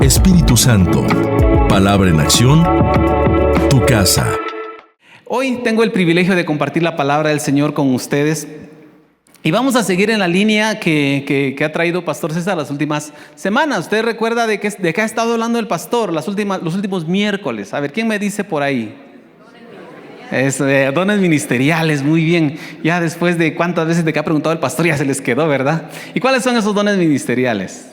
Espíritu Santo, palabra en acción, tu casa. Hoy tengo el privilegio de compartir la palabra del Señor con ustedes y vamos a seguir en la línea que ha traído Pastor César las últimas semanas. Usted recuerda de qué ha estado hablando el pastor los últimos miércoles. A ver, ¿quién me dice por ahí? Dones ministeriales, muy bien. Ya después de cuántas veces de que ha preguntado el pastor ya se les quedó, ¿verdad? ¿Y cuáles son esos dones ministeriales?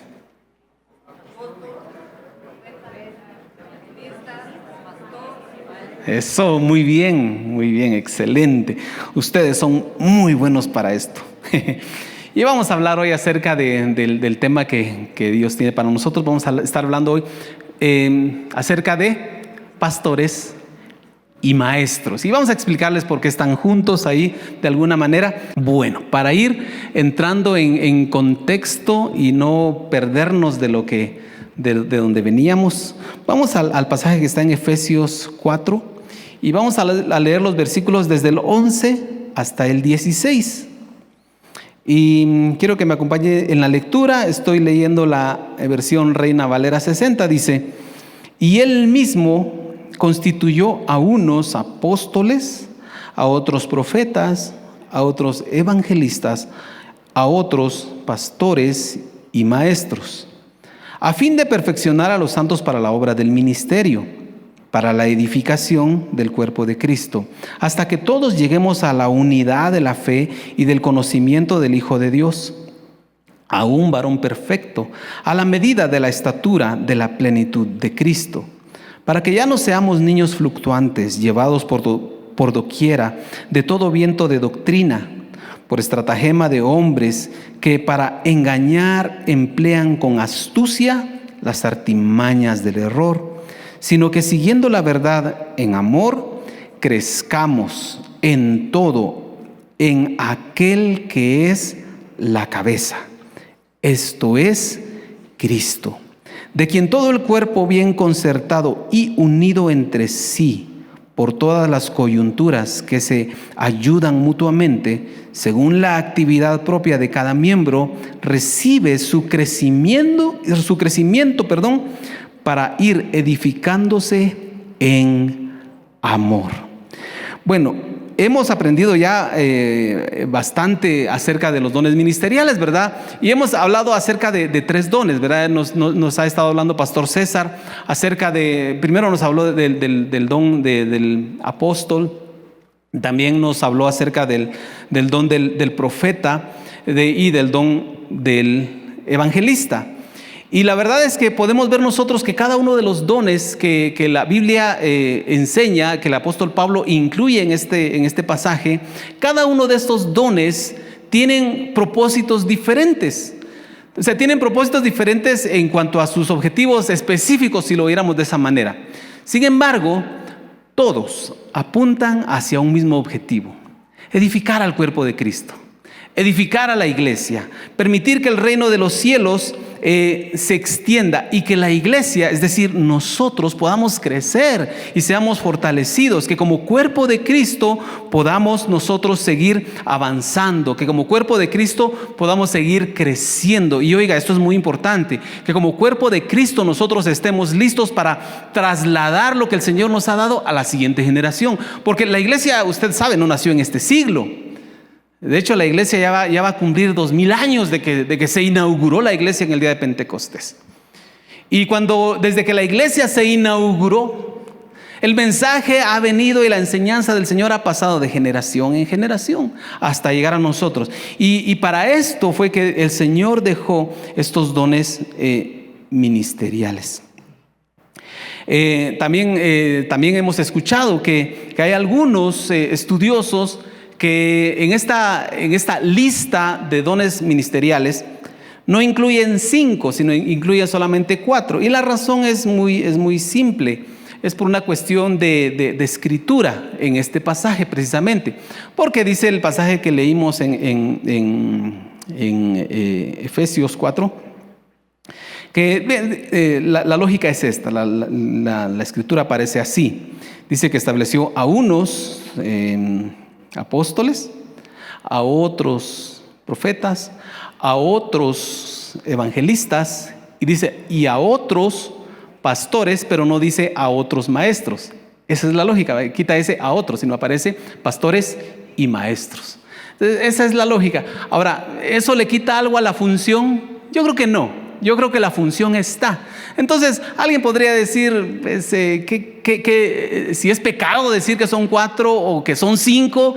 Eso, muy bien, excelente. Ustedes son muy buenos para esto. Y vamos a hablar hoy acerca del tema que Dios tiene para nosotros. Vamos a estar hablando hoy acerca de pastores y maestros. Y vamos a explicarles por qué están juntos ahí de alguna manera. Bueno, para ir entrando en contexto y no perdernos de lo que de donde veníamos, vamos al pasaje que está en Efesios 4 y vamos a leer los versículos desde el 11 hasta el 16. Y quiero que me acompañe en la lectura. Estoy leyendo la versión Reina Valera 60. Dice: y él mismo constituyó a unos apóstoles, a otros profetas, a otros evangelistas, a otros pastores y maestros, a fin de perfeccionar a los santos para la obra del ministerio, para la edificación del cuerpo de Cristo, hasta que todos lleguemos a la unidad de la fe y del conocimiento del Hijo de Dios, a un varón perfecto, a la medida de la estatura de la plenitud de Cristo, para que ya no seamos niños fluctuantes, llevados por doquiera de todo viento de doctrina, por estratagema de hombres que para engañar emplean con astucia las artimañas del error, sino que siguiendo la verdad en amor, crezcamos en todo en aquel que es la cabeza, esto es Cristo, de quien todo el cuerpo bien concertado y unido entre sí por todas las coyunturas que se ayudan mutuamente, según la actividad propia de cada miembro, recibe su crecimiento, para ir edificándose en amor. Bueno, hemos aprendido ya bastante acerca de los dones ministeriales, ¿verdad? Y hemos hablado acerca de tres dones, ¿verdad? Nos ha estado hablando Pastor César acerca primero nos habló del don del apóstol, también nos habló acerca del don del profeta y del don del evangelista. Y la verdad es que podemos ver nosotros que cada uno de los dones que la Biblia enseña, que el apóstol Pablo incluye en este pasaje, cada uno de estos dones tienen propósitos diferentes. O sea, tienen propósitos diferentes en cuanto a sus objetivos específicos, si lo viéramos de esa manera. Sin embargo, todos apuntan hacia un mismo objetivo: edificar al cuerpo de Cristo, edificar a la iglesia, permitir que el reino de los cielos se extienda y que la iglesia, es decir, nosotros podamos crecer y seamos fortalecidos, que como cuerpo de Cristo podamos nosotros seguir avanzando, que como cuerpo de Cristo podamos seguir creciendo. Y oiga, esto es muy importante, que como cuerpo de Cristo nosotros estemos listos para trasladar lo que el Señor nos ha dado a la siguiente generación, porque la iglesia, usted sabe, no nació en este siglo. De hecho, la iglesia ya va a cumplir 2000 años de que se inauguró la iglesia en el día de Pentecostés. Y desde que la iglesia se inauguró, el mensaje ha venido y la enseñanza del Señor ha pasado de generación en generación hasta llegar a nosotros. Y para esto fue que el Señor dejó estos dones ministeriales. También hemos escuchado que hay algunos estudiosos que en esta lista de dones ministeriales no incluyen 5, sino incluyen solamente 4. Y la razón es muy simple. Es por una cuestión de escritura en este pasaje precisamente. Porque dice el pasaje que leímos en Efesios 4, que la lógica es esta, la escritura aparece así. Dice que estableció a unos apóstoles, a otros profetas, a otros evangelistas, y dice, y a otros pastores, pero no dice a otros maestros. Esa es la lógica, quita ese a otros, sino aparece pastores y maestros. Entonces, esa es la lógica. Ahora, ¿eso le quita algo a la función? Yo creo que no. Yo creo que la función está. Entonces, alguien podría decir pues, que si es pecado decir que son 4 o que son 5.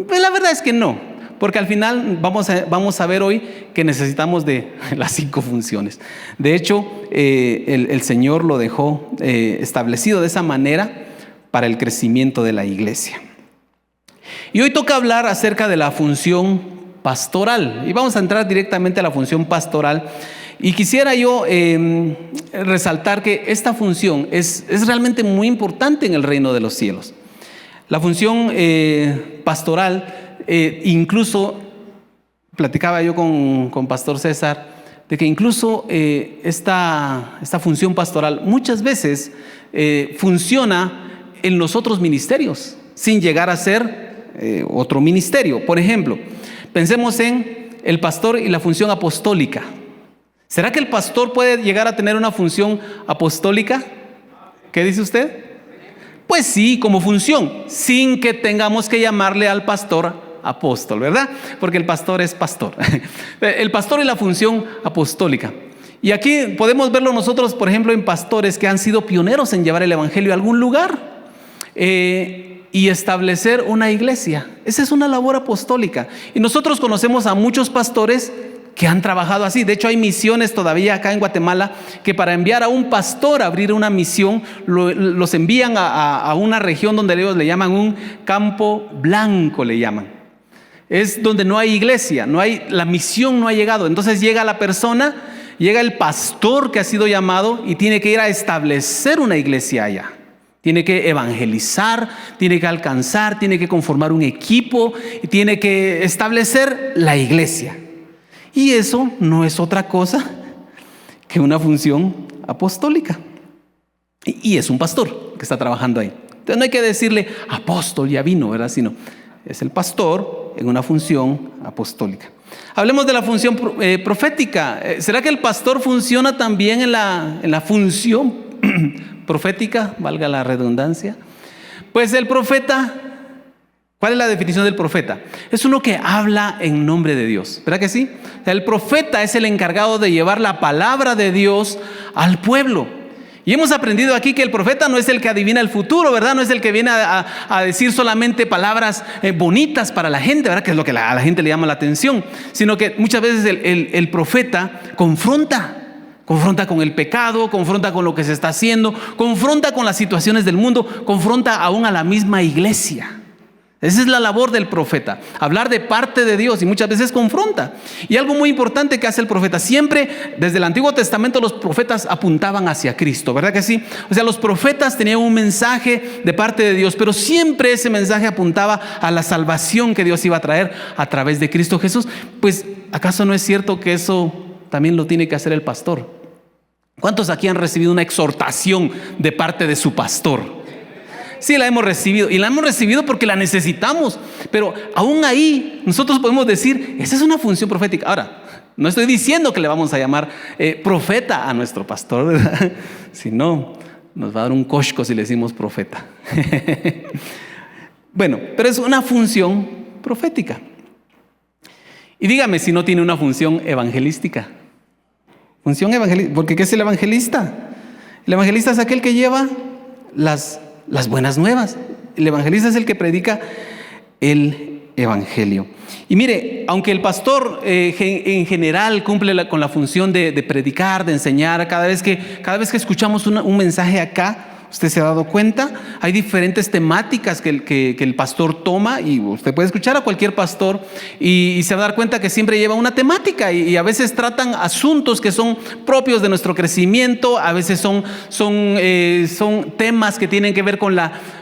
Pues la verdad es que no, porque al final vamos a ver hoy que necesitamos de las 5 funciones. De hecho, el Señor lo dejó establecido de esa manera para el crecimiento de la iglesia. Y hoy toca hablar acerca de la función pastoral. Y vamos a entrar directamente a la función pastoral. Y quisiera yo resaltar que esta función es realmente muy importante en el reino de los cielos. La función pastoral, incluso platicaba yo con Pastor César, de que incluso esta función pastoral muchas veces funciona en los otros ministerios, sin llegar a ser otro ministerio. Por ejemplo, pensemos en el pastor y la función apostólica. ¿Será que el pastor puede llegar a tener una función apostólica? ¿Qué dice usted? Pues sí, como función, sin que tengamos que llamarle al pastor apóstol, ¿verdad? Porque el pastor es pastor. El pastor y la función apostólica. Y aquí podemos verlo nosotros, por ejemplo, en pastores que han sido pioneros en llevar el evangelio a algún lugar. Y establecer una iglesia. Esa es una labor apostólica. Y nosotros conocemos a muchos pastores que han trabajado así. De hecho, hay misiones todavía acá en Guatemala que para enviar a un pastor a abrir una misión, los envían a una región donde ellos le llaman un campo blanco, le llaman. Es donde no hay iglesia, la misión no ha llegado. Entonces llega la persona, llega el pastor que ha sido llamado y tiene que ir a establecer una iglesia allá. Tiene que evangelizar, tiene que alcanzar, tiene que conformar un equipo y tiene que establecer la iglesia. Y eso no es otra cosa que una función apostólica. Y es un pastor que está trabajando ahí. Entonces no hay que decirle apóstol, ya vino, ¿verdad? Sino es el pastor en una función apostólica. Hablemos de la función profética. ¿Será que el pastor funciona también en la función profética, valga la redundancia? Pues el profeta, ¿cuál es la definición del profeta? Es uno que habla en nombre de Dios, ¿verdad que sí? O sea, el profeta es el encargado de llevar la palabra de Dios al pueblo. Y hemos aprendido aquí que el profeta no es el que adivina el futuro, ¿verdad? No es el que viene a decir solamente palabras bonitas para la gente, ¿verdad? Que es lo que a la gente le llama la atención, sino que muchas veces el profeta confronta con el pecado, confronta con lo que se está haciendo, confronta con las situaciones del mundo, confronta aún a la misma iglesia. Esa es la labor del profeta, hablar de parte de Dios, y muchas veces confronta. Y algo muy importante que hace el profeta, siempre desde el Antiguo Testamento los profetas apuntaban hacia Cristo, ¿verdad que sí? O sea, los profetas tenían un mensaje de parte de Dios, pero siempre ese mensaje apuntaba a la salvación que Dios iba a traer a través de Cristo Jesús. Pues, ¿acaso no es cierto que eso también lo tiene que hacer el pastor? ¿Cuántos aquí han recibido una exhortación de parte de su pastor? Sí, la hemos recibido, y la hemos recibido porque la necesitamos, pero aún ahí nosotros podemos decir, esa es una función profética. Ahora, no estoy diciendo que le vamos a llamar profeta a nuestro pastor, ¿verdad? Si no, nos va a dar un cosco si le decimos profeta. Bueno, pero es una función profética. Y dígame si no tiene una función evangelística. Función evangelística, porque ¿qué es el evangelista? El evangelista es aquel que lleva las buenas nuevas. El evangelista es el que predica el evangelio. Y mire, aunque el pastor en general cumple con la función de predicar, de enseñar, cada vez que escuchamos un mensaje acá, usted se ha dado cuenta, hay diferentes temáticas que el pastor toma, y usted puede escuchar a cualquier pastor y se va a dar cuenta que siempre lleva una temática, y a veces tratan asuntos que son propios de nuestro crecimiento, a veces son temas que tienen que ver con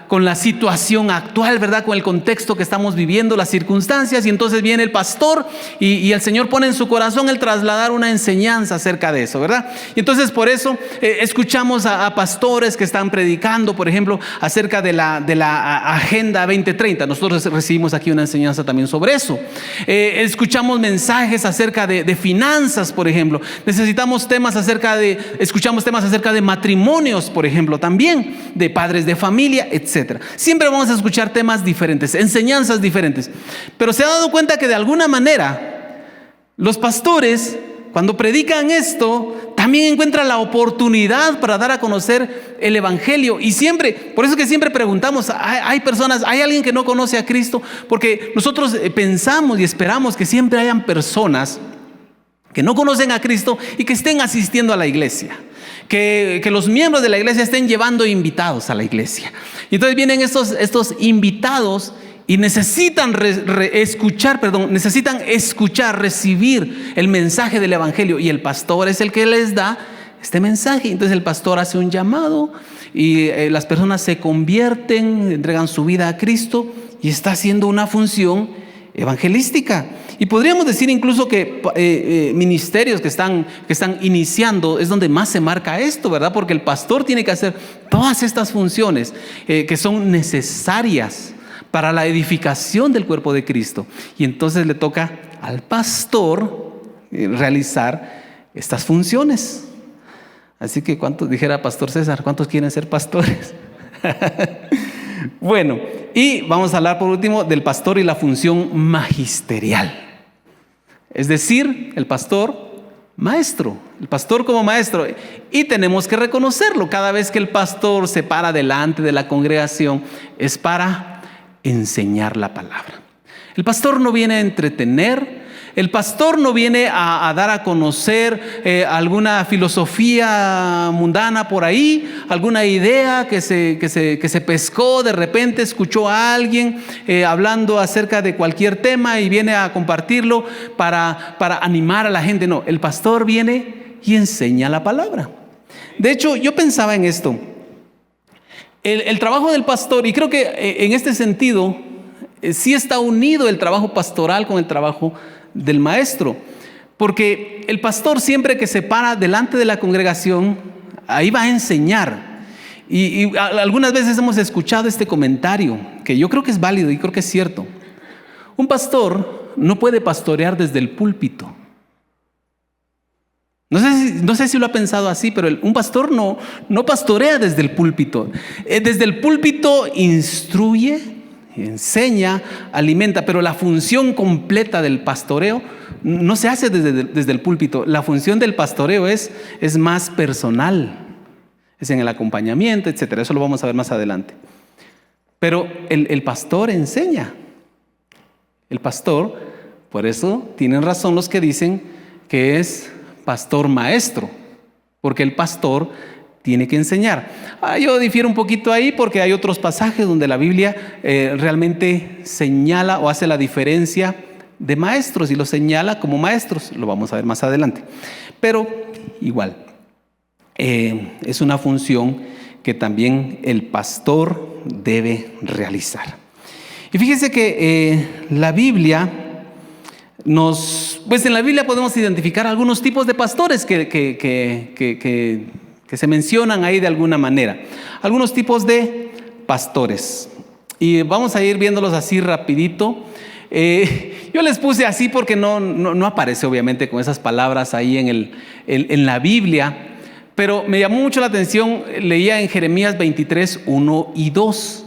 la situación actual, ¿verdad? Con el contexto que estamos viviendo, las circunstancias, y entonces viene el pastor y el Señor pone en su corazón el trasladar una enseñanza acerca de eso, ¿verdad? Y entonces por eso escuchamos a pastores que están predicando, por ejemplo, acerca de la Agenda 2030. Nosotros recibimos aquí una enseñanza también sobre eso. Escuchamos mensajes acerca de finanzas, por ejemplo. Escuchamos temas acerca de matrimonios, por ejemplo, también de padres de familia, etc. Siempre vamos a escuchar temas diferentes, enseñanzas diferentes. Pero se ha dado cuenta que de alguna manera los pastores, cuando predican esto, también encuentran la oportunidad para dar a conocer el evangelio. Y siempre, por eso que siempre preguntamos, hay personas, hay alguien que no conoce a Cristo, porque nosotros pensamos y esperamos que siempre hayan personas que no conocen a Cristo y que estén asistiendo a la iglesia. Que los miembros de la iglesia estén llevando invitados a la iglesia. Y entonces vienen estos invitados y necesitan escuchar, recibir el mensaje del evangelio. Y el pastor es el que les da este mensaje. Entonces el pastor hace un llamado y las personas se convierten, entregan su vida a Cristo y está haciendo una función evangelística. Y podríamos decir incluso que ministerios que están iniciando es donde más se marca esto, ¿verdad? Porque el pastor tiene que hacer todas estas funciones que son necesarias para la edificación del cuerpo de Cristo. Y entonces le toca al pastor realizar estas funciones. Así que ¿cuántos, dijera Pastor César, cuántos quieren ser pastores? Bueno, y vamos a hablar por último del pastor y la función magisterial. Es decir, el pastor maestro, el pastor como maestro. Y tenemos que reconocerlo, cada vez que el pastor se para delante de la congregación es para enseñar la palabra. El pastor no viene a entretener, el pastor no viene a dar a conocer alguna filosofía mundana por ahí, alguna idea que se pescó, de repente escuchó a alguien hablando acerca de cualquier tema y viene a compartirlo para animar a la gente. No, el pastor viene y enseña la palabra. De hecho, yo pensaba en esto. El trabajo del pastor, y creo que en este sentido sí está unido el trabajo pastoral con el trabajo del maestro, porque el pastor siempre que se para delante de la congregación, ahí va a enseñar. Y algunas veces hemos escuchado este comentario, que yo creo que es válido y creo que es cierto. Un pastor no puede pastorear desde el púlpito. No sé si lo ha pensado así, pero un pastor no pastorea desde el púlpito. Desde el púlpito instruye, enseña, alimenta, pero la función completa del pastoreo no se hace desde el púlpito. La función del pastoreo es más personal, es en el acompañamiento, etcétera. Eso lo vamos a ver más adelante. Pero el pastor enseña. El pastor, por eso tienen razón los que dicen que es pastor maestro, porque el pastor tiene que enseñar. Yo difiero un poquito ahí porque hay otros pasajes donde la Biblia realmente señala o hace la diferencia de maestros y los señala como maestros. Lo vamos a ver más adelante. Pero igual, es una función que también el pastor debe realizar. Y fíjese que la Biblia en la Biblia podemos identificar algunos tipos de pastores que se mencionan ahí de alguna manera. Algunos tipos de pastores. Y vamos a ir viéndolos así rapidito. Yo les puse así porque no aparece obviamente con esas palabras ahí en la Biblia. Pero me llamó mucho la atención, leía en Jeremías 23, 1 y 2.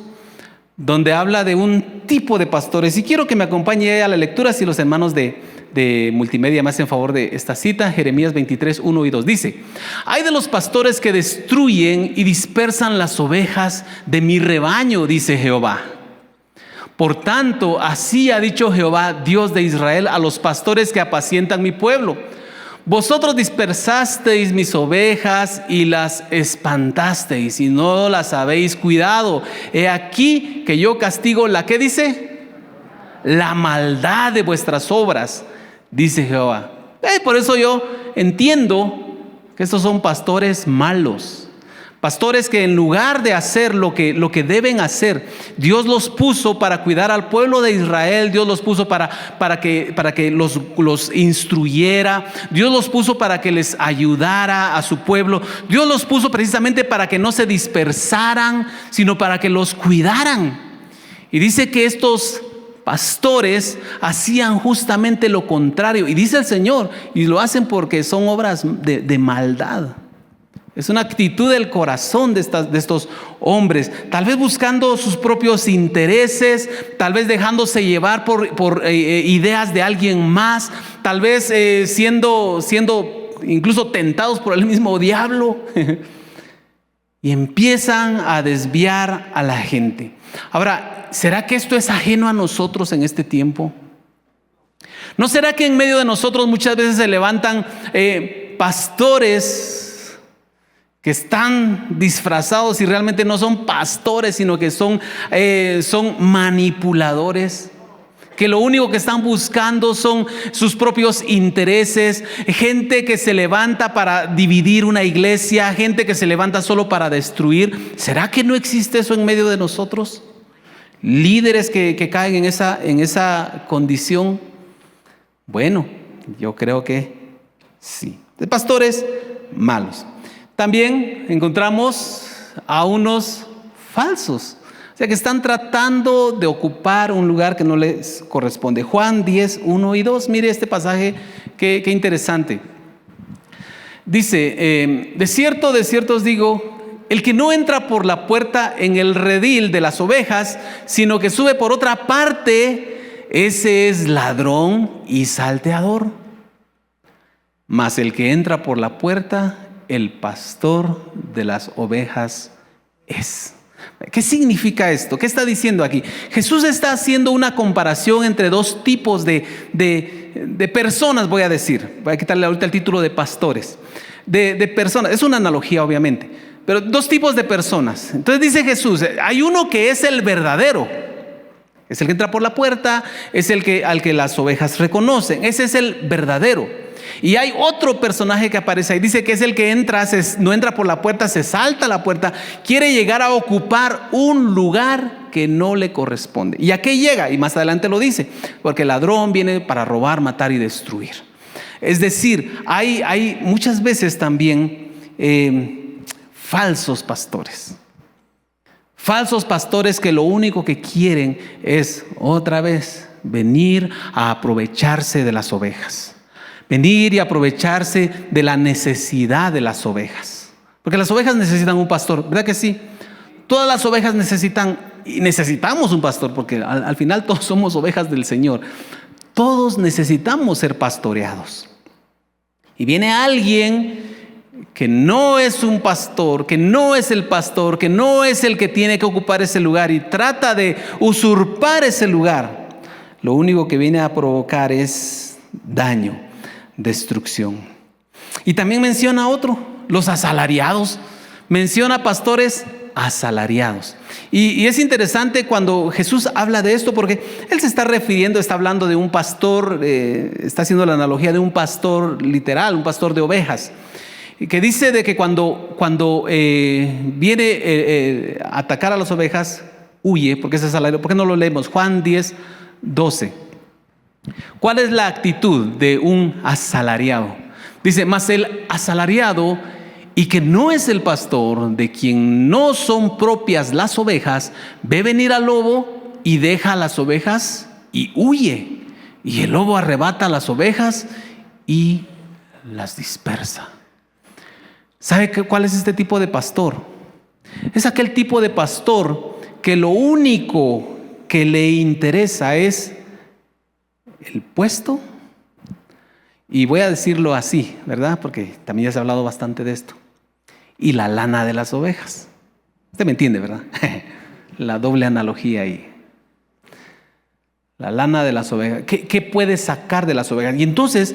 Donde habla de un tipo de pastores. Y quiero que me acompañe a la lectura si los hermanos de multimedia me hacen favor de esta cita. Jeremías 23, 1 y 2 dice: hay de los pastores que destruyen y dispersan las ovejas de mi rebaño, dice Jehová. Por tanto, así ha dicho Jehová, Dios de Israel, a los pastores que apacientan mi pueblo: vosotros dispersasteis mis ovejas y las espantasteis y no las habéis cuidado. He aquí que yo castigo la, ¿qué dice? La maldad de vuestras obras, dice Jehová. Por eso yo entiendo que estos son pastores malos, Pastores que en lugar de hacer lo que deben hacer, Dios los puso para cuidar al pueblo de Israel. Dios los puso para que los instruyera. Dios los puso para que les ayudara a su pueblo. Dios los puso precisamente para que no se dispersaran, sino para que los cuidaran. Y dice que estos pastores hacían justamente lo contrario. Y dice el Señor, y lo hacen porque son obras de maldad. Es una actitud del corazón de estos hombres, tal vez buscando sus propios intereses, tal vez dejándose llevar por ideas de alguien más, tal vez siendo incluso tentados por el mismo diablo. Y empiezan a desviar a la gente. Ahora, ¿será que esto es ajeno a nosotros en este tiempo? ¿No será que en medio de nosotros muchas veces se levantan pastores que están disfrazados y realmente no son pastores, sino que son manipuladores? Que lo único que están buscando son sus propios intereses. Gente que se levanta para dividir una iglesia, gente que se levanta solo para destruir. ¿Será que no existe eso en medio de nosotros? Líderes que caen en esa condición. Bueno, yo creo que sí. De pastores malos. También encontramos a unos falsos, o sea que están tratando de ocupar un lugar que no les corresponde. Juan 10, 1 y 2, mire este pasaje, qué interesante. Dice, de cierto os digo, el que no entra por la puerta en el redil de las ovejas, sino que sube por otra parte, ese es ladrón y salteador. Mas el que entra por la puerta, el pastor de las ovejas es. ¿Qué significa esto? ¿Qué está diciendo aquí? Jesús está haciendo una comparación entre dos tipos de personas, voy a decir. Voy a quitarle ahorita el título de pastores. De personas, es una analogía obviamente, pero dos tipos de personas. Entonces dice Jesús, hay uno que es el verdadero. Es el que entra por la puerta, es al que las ovejas reconocen. Ese es el verdadero. Y hay otro personaje que aparece ahí, dice que es el que no entra por la puerta, se salta la puerta, quiere llegar a ocupar un lugar que no le corresponde. ¿Y a qué llega? Y más adelante lo dice, porque el ladrón viene para robar, matar y destruir. Es decir, hay muchas veces también falsos pastores. Falsos pastores que lo único que quieren es otra vez venir a aprovecharse de las ovejas. Venir y aprovecharse de la necesidad de las ovejas. Porque las ovejas necesitan un pastor, ¿verdad que sí? Todas las ovejas necesitamos un pastor, porque al final todos somos ovejas del Señor. Todos necesitamos ser pastoreados. Y viene alguien que no es un pastor, que no es el pastor, que no es el que tiene que ocupar ese lugar y trata de usurpar ese lugar. Lo único que viene a provocar es daño, destrucción. Y también menciona otro, los asalariados. Menciona pastores asalariados. Y es interesante cuando Jesús habla de esto, porque Él se está hablando de un pastor, está haciendo la analogía de un pastor literal, un pastor de ovejas, que dice de que cuando viene a atacar a las ovejas, huye, porque es asalariado. ¿Por qué no lo leemos? Juan 10, 12. ¿Cuál es la actitud de un asalariado? Dice, mas el asalariado y que no es el pastor, de quien no son propias las ovejas, ve venir al lobo y deja a las ovejas y huye. Y el lobo arrebata a las ovejas y las dispersa. ¿Sabe cuál es este tipo de pastor? Es aquel tipo de pastor que lo único que le interesa es el puesto, y voy a decirlo así, ¿verdad? Porque también ya se ha hablado bastante de esto, y la lana de las ovejas. Usted me entiende, ¿verdad? La doble analogía ahí. La lana de las ovejas. ¿Qué puede sacar de las ovejas? Y entonces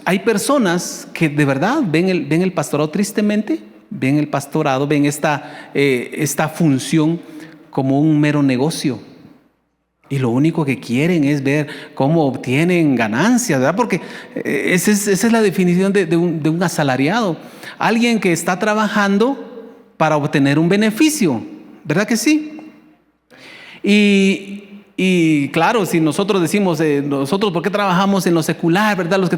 hay personas que de verdad ven el pastorado tristemente, ven el pastorado, ven esta función como un mero negocio. Y lo único que quieren es ver cómo obtienen ganancias, ¿verdad? Porque esa es la definición de un asalariado. Alguien que está trabajando para obtener un beneficio, ¿verdad que sí? Y claro, si nosotros decimos, nosotros ¿por qué trabajamos en lo secular, verdad? Los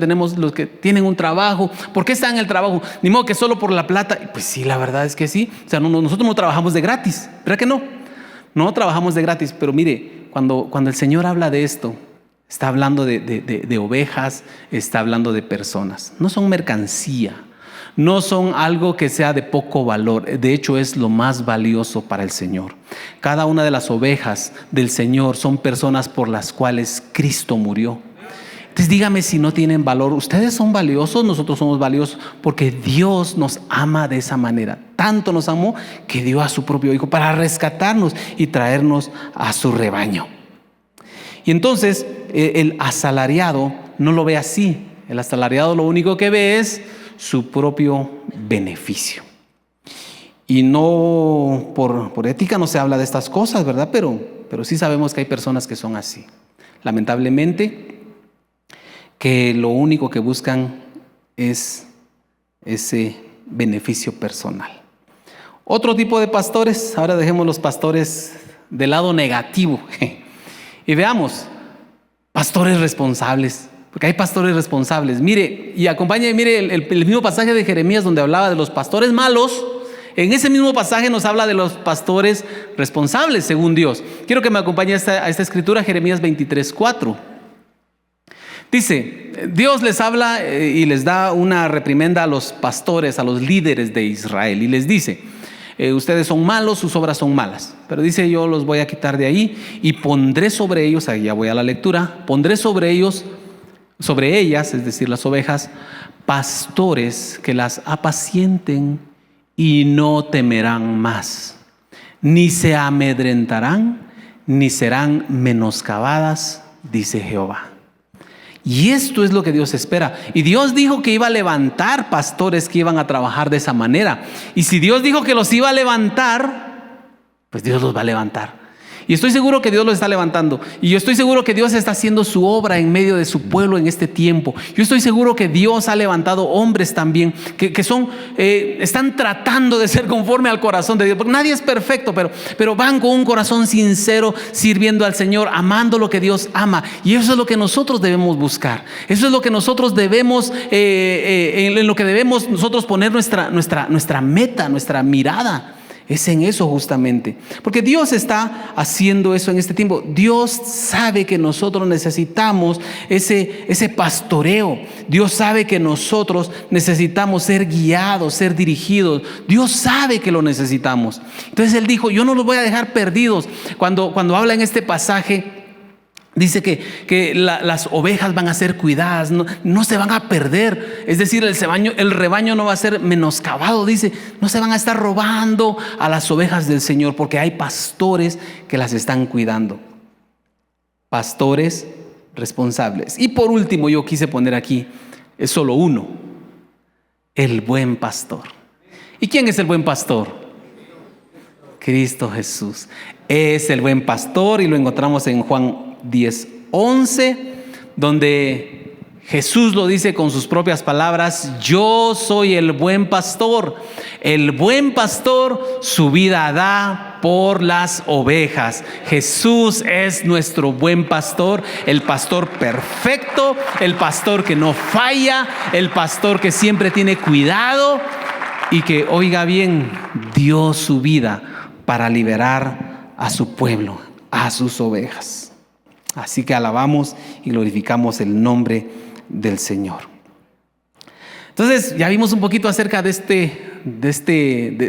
que tienen un trabajo, ¿por qué están en el trabajo? Ni modo que solo por la plata. Pues sí, la verdad es que sí. O sea, nosotros no trabajamos de gratis, ¿verdad que no? No trabajamos de gratis, pero mire, cuando el Señor habla de esto, está hablando de ovejas, está hablando de personas. No son mercancía, no son algo que sea de poco valor. De hecho, es lo más valioso para el Señor. Cada una de las ovejas del Señor son personas por las cuales Cristo murió. Entonces dígame si no tienen valor. Ustedes son valiosos, nosotros somos valiosos, porque Dios nos ama de esa manera. Tanto nos amó que dio a su propio Hijo para rescatarnos y traernos a su rebaño. Y entonces el asalariado no lo ve así. El asalariado lo único que ve es su propio beneficio. Y no, por ética no se habla de estas cosas, ¿verdad? Pero sí sabemos que hay personas que son así. Lamentablemente, que lo único que buscan es ese beneficio personal. Otro tipo de pastores, ahora dejemos los pastores del lado negativo y veamos pastores responsables, porque hay pastores responsables. Mire, y acompáñeme, mire el mismo pasaje de Jeremías donde hablaba de los pastores malos. En ese mismo pasaje nos habla de los pastores responsables según Dios. Quiero que me acompañe a esta escritura, Jeremías 23:4. Dice, Dios les habla y les da una reprimenda a los pastores, a los líderes de Israel, y les dice, ustedes son malos, sus obras son malas, pero dice, yo los voy a quitar de ahí y pondré sobre ellos, ahí ya voy a la lectura, pondré sobre ellos, sobre ellas, es decir, las ovejas, pastores que las apacienten y no temerán más, ni se amedrentarán, ni serán menoscabadas, dice Jehová. Y esto es lo que Dios espera. Y Dios dijo que iba a levantar pastores que iban a trabajar de esa manera. Y si Dios dijo que los iba a levantar, pues Dios los va a levantar. Y estoy seguro que Dios los está levantando. Y yo estoy seguro que Dios está haciendo su obra en medio de su pueblo en este tiempo. Yo estoy seguro que Dios ha levantado hombres también que están tratando de ser conforme al corazón de Dios. Porque nadie es perfecto, pero van con un corazón sincero sirviendo al Señor, amando lo que Dios ama. Y eso es lo que nosotros debemos buscar. Eso es lo que nosotros debemos, en lo que debemos nosotros poner nuestra meta, nuestra mirada. Es en eso justamente, porque Dios está haciendo eso en este tiempo. Dios sabe que nosotros necesitamos ese pastoreo. Dios sabe que nosotros necesitamos ser guiados, ser dirigidos. Dios sabe que lo necesitamos. Entonces Él dijo, yo no los voy a dejar perdidos. Cuando habla en este pasaje, dice que las ovejas van a ser cuidadas, no se van a perder. Es decir, el rebaño no va a ser menoscabado. Dice, no se van a estar robando a las ovejas del Señor, porque hay pastores que las están cuidando. Pastores responsables. Y por último, yo quise poner aquí, es solo uno: el buen pastor. ¿Y quién es el buen pastor? Cristo Jesús es el buen pastor, y lo encontramos en Juan 10:11, donde Jesús lo dice con sus propias palabras: yo soy el buen pastor. El buen pastor su vida da por las ovejas. Jesús es nuestro buen pastor, el pastor perfecto, el pastor que no falla, el pastor que siempre tiene cuidado y que, oiga bien, dio su vida para liberar a su pueblo, a sus ovejas. Así que alabamos y glorificamos el nombre del Señor. Entonces ya vimos un poquito acerca de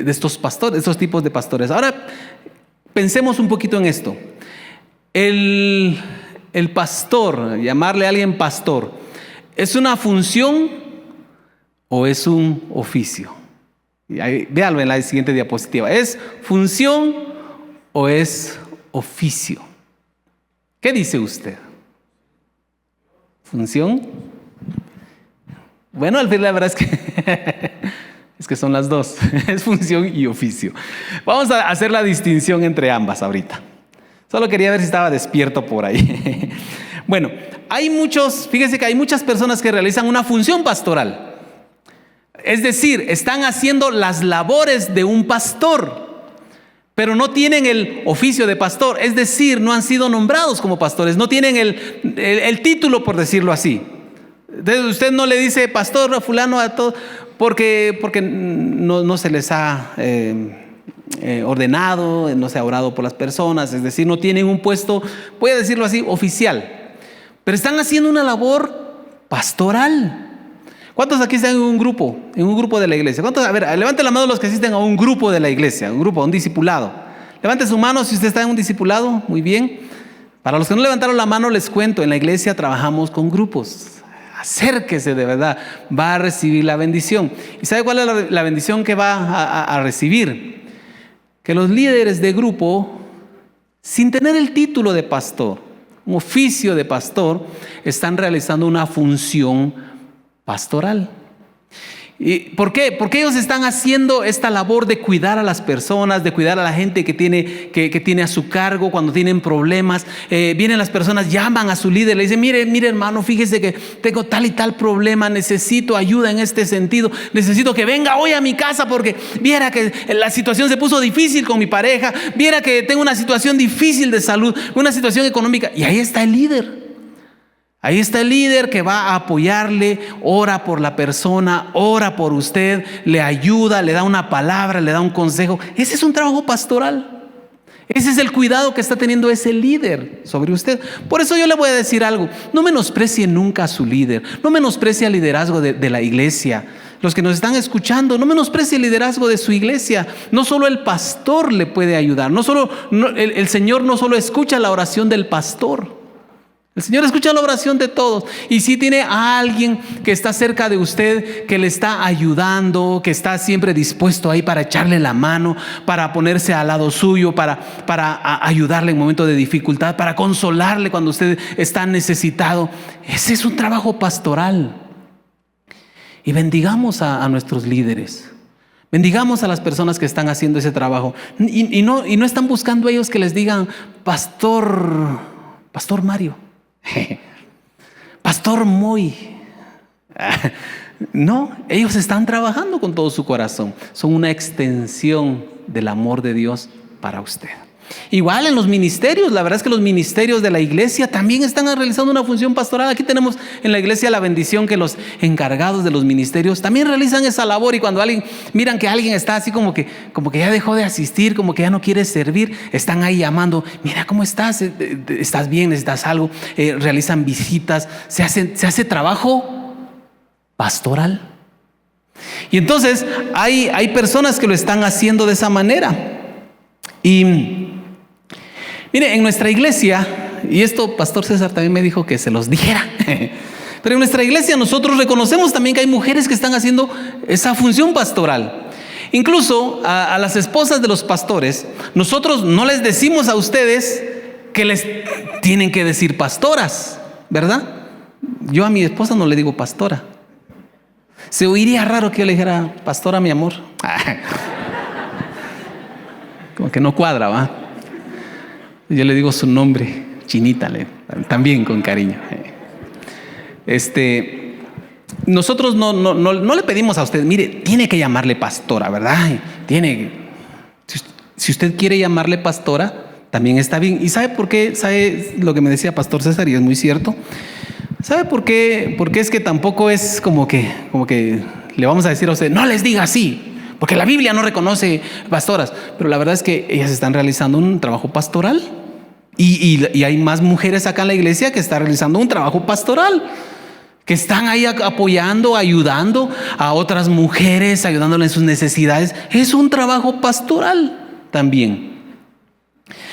estos pastores, de estos tipos de pastores. Ahora pensemos un poquito en esto. El pastor, llamarle a alguien pastor, ¿es una función o es un oficio? Véalo en la siguiente diapositiva. ¿Es función o es oficio? ¿Qué dice usted? ¿Función? Bueno, al fin la verdad es que son las dos. Es función y oficio. Vamos a hacer la distinción entre ambas ahorita. Solo quería ver si estaba despierto por ahí. Bueno, fíjese que hay muchas personas que realizan una función pastoral. Es decir, están haciendo las labores de un pastor, pero no tienen el oficio de pastor. Es decir, no han sido nombrados como pastores, no tienen el título, por decirlo así. Entonces usted no le dice pastor a fulano a todo, porque no se les ha ordenado, no se ha orado por las personas. Es decir, no tienen un puesto, voy a decirlo así, oficial, pero están haciendo una labor pastoral. ¿Cuántos aquí están en un grupo de la iglesia? ¿Cuántos? A ver, levanten la mano los que asisten a un grupo de la iglesia, un discipulado. Levante su mano si usted está en un discipulado. Muy bien. Para los que no levantaron la mano, les cuento, en la iglesia trabajamos con grupos. Acérquese, de verdad, va a recibir la bendición. ¿Y sabe cuál es la bendición que va a recibir? Que los líderes de grupo, sin tener el título de pastor, un oficio de pastor, están realizando una función pastoral. ¿Y por qué? Porque ellos están haciendo esta labor de cuidar a las personas, de cuidar a la gente que tiene a su cargo cuando tienen problemas. Vienen las personas, llaman a su líder, le dicen, mire hermano, fíjese que tengo tal y tal problema, necesito ayuda en este sentido, necesito que venga hoy a mi casa porque viera que la situación se puso difícil con mi pareja, viera que tengo una situación difícil de salud, una situación económica. Y ahí está el líder. Ahí está el líder que va a apoyarle, ora por la persona, ora por usted, le ayuda, le da una palabra, le da un consejo. Ese es un trabajo pastoral. Ese es el cuidado que está teniendo ese líder sobre usted. Por eso yo le voy a decir algo: no menosprecie nunca a su líder, no menosprecie el liderazgo de la iglesia. Los que nos están escuchando, no menosprecie el liderazgo de su iglesia. No solo el pastor le puede ayudar, el Señor no solo escucha la oración del pastor. El Señor escucha la oración de todos. Y si tiene a alguien que está cerca de usted, que le está ayudando, que está siempre dispuesto ahí para echarle la mano, para ponerse al lado suyo, para ayudarle en momentos de dificultad, para consolarle cuando usted está necesitado, ese es un trabajo pastoral. Y bendigamos a nuestros líderes. Bendigamos a las personas que están haciendo ese trabajo. Y no están buscando ellos que les digan Pastor Mario, Pastor Moy. No, ellos están trabajando con todo su corazón. Son una extensión del amor de Dios para usted. Igual en los ministerios, la verdad es que los ministerios de la iglesia también están realizando una función pastoral. Aquí tenemos en la iglesia la bendición que los encargados de los ministerios también realizan esa labor, y cuando miran que alguien está así como que ya dejó de asistir, como que ya no quiere servir, están ahí llamando, mira cómo estás, estás bien, necesitas algo, realizan visitas, se hace trabajo pastoral. Y entonces hay personas que lo están haciendo de esa manera. Y mire, en nuestra iglesia, y esto Pastor César también me dijo que se los dijera, pero en nuestra iglesia nosotros reconocemos también que hay mujeres que están haciendo esa función pastoral. Incluso a las esposas de los pastores, nosotros no les decimos a ustedes que les tienen que decir pastoras, ¿verdad? Yo a mi esposa no le digo pastora. Se oiría raro que yo le dijera pastora, mi amor. Como que no cuadra, ¿va? Yo le digo su nombre, Chinita, también con cariño. Nosotros no le pedimos a usted, mire, tiene que llamarle pastora, ¿verdad? Si usted quiere llamarle pastora, también está bien. ¿Y sabe por qué? ¿Sabe lo que me decía Pastor César? Y es muy cierto. ¿Sabe por qué? Porque es que tampoco es como que le vamos a decir a usted, no les diga así, porque la Biblia no reconoce pastoras. Pero la verdad es que ellas están realizando un trabajo pastoral. Y hay más mujeres acá en la iglesia que están realizando un trabajo pastoral, que están ahí apoyando, ayudando a otras mujeres, ayudándoles en sus necesidades. Es un trabajo pastoral también.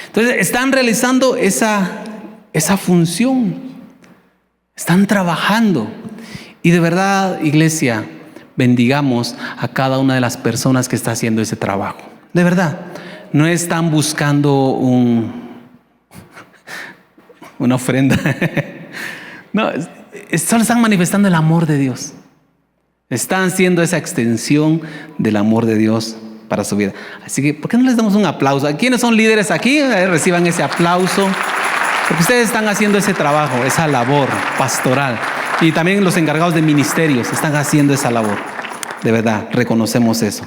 Entonces están realizando esa función. Están trabajando. Y de verdad, iglesia, bendigamos a cada una de las personas que está haciendo ese trabajo. De verdad, no están buscando una ofrenda. No, solo están manifestando el amor de Dios. Están siendo esa extensión del amor de Dios para su vida. Así que, ¿por qué no les damos un aplauso? ¿A quiénes son líderes aquí? Reciban ese aplauso, porque ustedes están haciendo ese trabajo, esa labor pastoral. Y también los encargados de ministerios están haciendo esa labor. de verdad, reconocemos eso,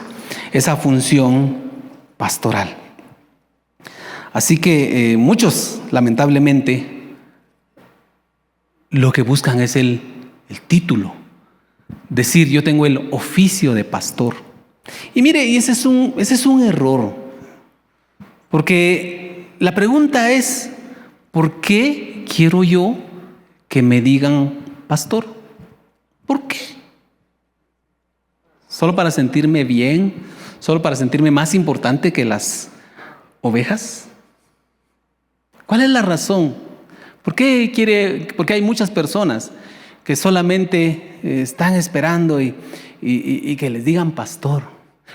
esa función pastoral. Así que muchos, lamentablemente, lo que buscan es el título. Decir, yo tengo el oficio de pastor. Y mire, y ese es un error. Porque la pregunta es, ¿por qué quiero yo que me digan pastor? ¿Por qué? ¿Solo para sentirme bien? ¿Solo para sentirme más importante que las ovejas? ¿Cuál es la razón? Porque hay muchas personas que solamente están esperando y que les digan pastor.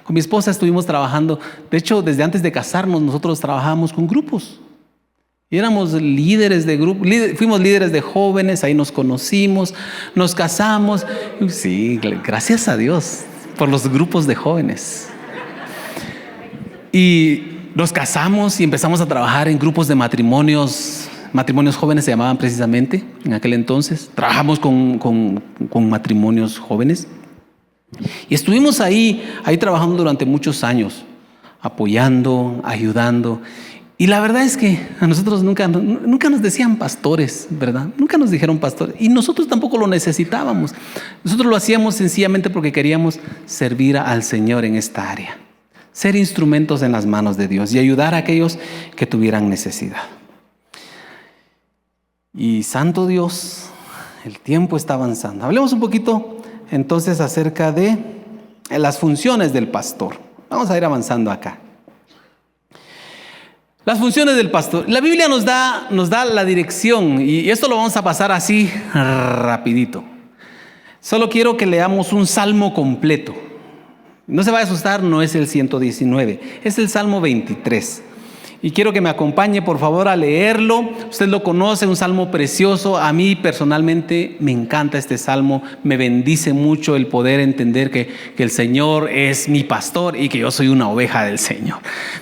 Con mi esposa estuvimos trabajando, de hecho desde antes de casarnos nosotros trabajábamos con grupos. Y éramos líderes de grupo, fuimos líderes de jóvenes, ahí nos conocimos, nos casamos. Sí, gracias a Dios por los grupos de jóvenes. Y nos casamos y empezamos a trabajar en grupos de matrimonios jóvenes se llamaban precisamente en aquel entonces. Trabajamos con matrimonios jóvenes. Y estuvimos ahí trabajando durante muchos años, apoyando, ayudando. Y la verdad es que a nosotros nunca nos decían pastores, ¿verdad? Nunca nos dijeron pastores. Y nosotros tampoco lo necesitábamos. Nosotros lo hacíamos sencillamente porque queríamos servir al Señor en esta área. Ser instrumentos en las manos de Dios y ayudar a aquellos que tuvieran necesidad. Y santo Dios, el tiempo está avanzando. Hablemos un poquito entonces acerca de las funciones del pastor. Vamos a ir avanzando acá. Las funciones del pastor. La Biblia nos da la dirección y esto lo vamos a pasar así rapidito. Solo quiero que leamos un salmo completo. No se vaya a asustar, no es el 119, es el Salmo 23. Y quiero que me acompañe por favor a leerlo. Usted lo conoce, un salmo precioso. A mí personalmente me encanta este salmo. Me bendice mucho el poder entender que el Señor es mi pastor y que yo soy una oveja del Señor.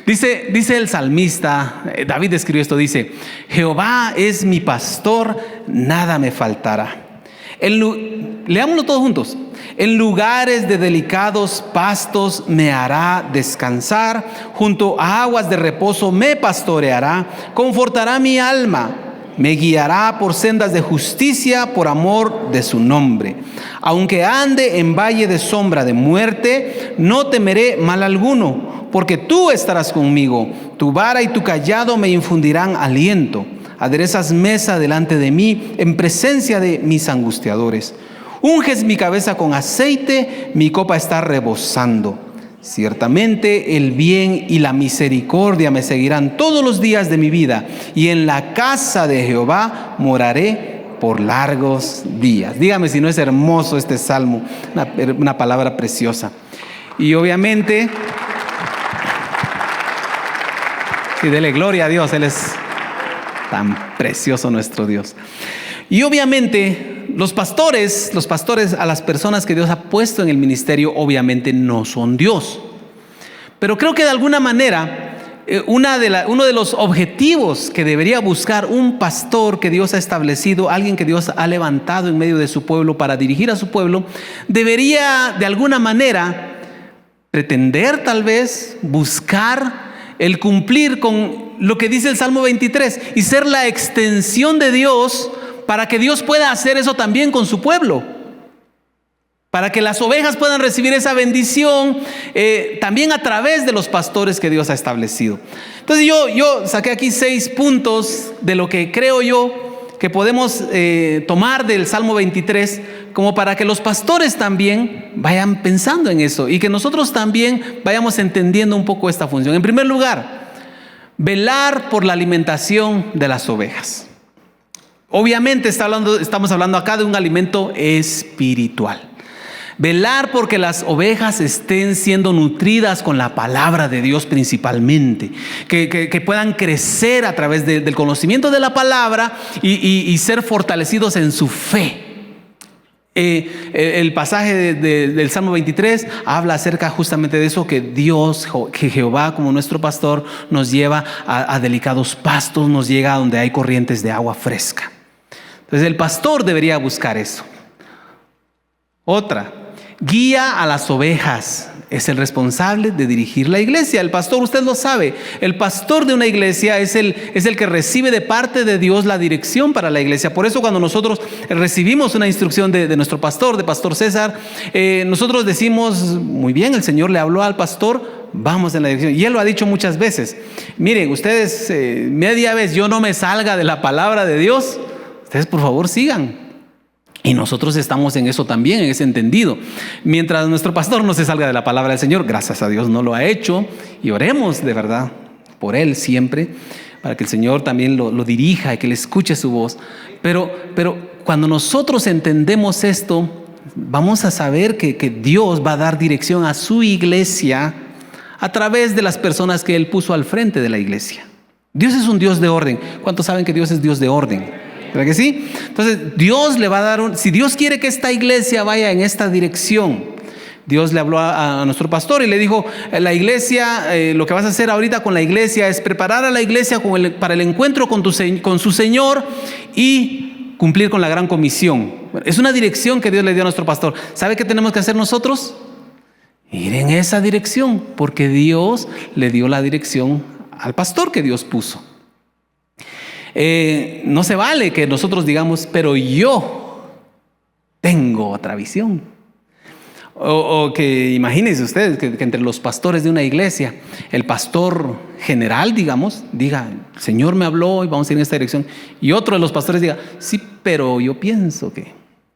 Dice el salmista, David escribió esto, dice: Jehová es mi pastor, nada me faltará. Leámoslo todos juntos. En lugares de delicados pastos me hará descansar, junto a aguas de reposo me pastoreará, confortará mi alma, me guiará por sendas de justicia por amor de su nombre. Aunque ande en valle de sombra de muerte, no temeré mal alguno, porque tú estarás conmigo, tu vara y tu cayado me infundirán aliento. Aderezas mesa delante de mí en presencia de mis angustiadores. Unges mi cabeza con aceite, mi copa está rebosando. Ciertamente el bien y la misericordia me seguirán todos los días de mi vida, y en la casa de Jehová moraré por largos días. Dígame si no es hermoso este salmo, una palabra preciosa. Y obviamente, sí, dele gloria a Dios, Él es tan precioso nuestro Dios. Y obviamente los pastores, a las personas que Dios ha puesto en el ministerio, obviamente no son Dios. Pero creo que de alguna manera, uno de los objetivos que debería buscar un pastor que Dios ha establecido, alguien que Dios ha levantado en medio de su pueblo para dirigir a su pueblo, debería de alguna manera pretender, tal vez, buscar el cumplir con lo que dice el Salmo 23 y ser la extensión de Dios, para que Dios pueda hacer eso también con su pueblo, para que las ovejas puedan recibir esa bendición también a través de los pastores que Dios ha establecido. Entonces yo saqué aquí 6 puntos de lo que creo yo que podemos tomar del Salmo 23, como para que los pastores también vayan pensando en eso y que nosotros también vayamos entendiendo un poco esta función. En primer lugar, velar por la alimentación de las ovejas. Obviamente estamos hablando acá de un alimento espiritual. Velar porque las ovejas estén siendo nutridas con la palabra de Dios principalmente, que puedan crecer a través del conocimiento de la palabra y ser fortalecidos en su fe. El pasaje del Salmo 23 habla acerca justamente de eso, que Jehová como nuestro pastor nos lleva a delicados pastos, nos llega a donde hay corrientes de agua fresca. Entonces el pastor debería buscar eso. Otra, guía a las ovejas. Es el responsable de dirigir la iglesia. El pastor, usted lo sabe, el pastor de una iglesia es el que recibe de parte de Dios la dirección para la iglesia. Por eso cuando nosotros recibimos una instrucción de nuestro pastor, de Pastor César, nosotros decimos, muy bien, el Señor le habló al pastor, vamos en la dirección. Y él lo ha dicho muchas veces. Miren, ustedes, media vez yo no me salga de la palabra de Dios, ustedes por favor sigan. Y nosotros estamos en eso también, en ese entendido. Mientras nuestro pastor no se salga de la palabra del Señor, gracias a Dios no lo ha hecho, y oremos de verdad por él siempre, para que el Señor también lo dirija y que le escuche su voz. Pero cuando nosotros entendemos esto, vamos a saber que Dios va a dar dirección a su iglesia a través de las personas que Él puso al frente de la iglesia. Dios es un Dios de orden. ¿Cuántos saben que Dios es Dios de orden? ¿Verdad que sí? Entonces Dios le va a dar si Dios quiere que esta iglesia vaya en esta dirección, Dios le habló a nuestro pastor y le dijo, la iglesia, lo que vas a hacer ahorita con la iglesia es preparar a la iglesia para el encuentro con su Señor y cumplir con la gran comisión. Es una dirección que Dios le dio a nuestro pastor. ¿Sabe qué tenemos que hacer nosotros? Ir en esa dirección, porque Dios le dio la dirección al pastor que Dios puso. No se vale que nosotros digamos, pero yo tengo otra visión. O que imagínense ustedes que entre los pastores de una iglesia, el pastor general, digamos, diga, el Señor me habló y vamos a ir en esta dirección. Y otro de los pastores diga, sí, pero yo pienso que...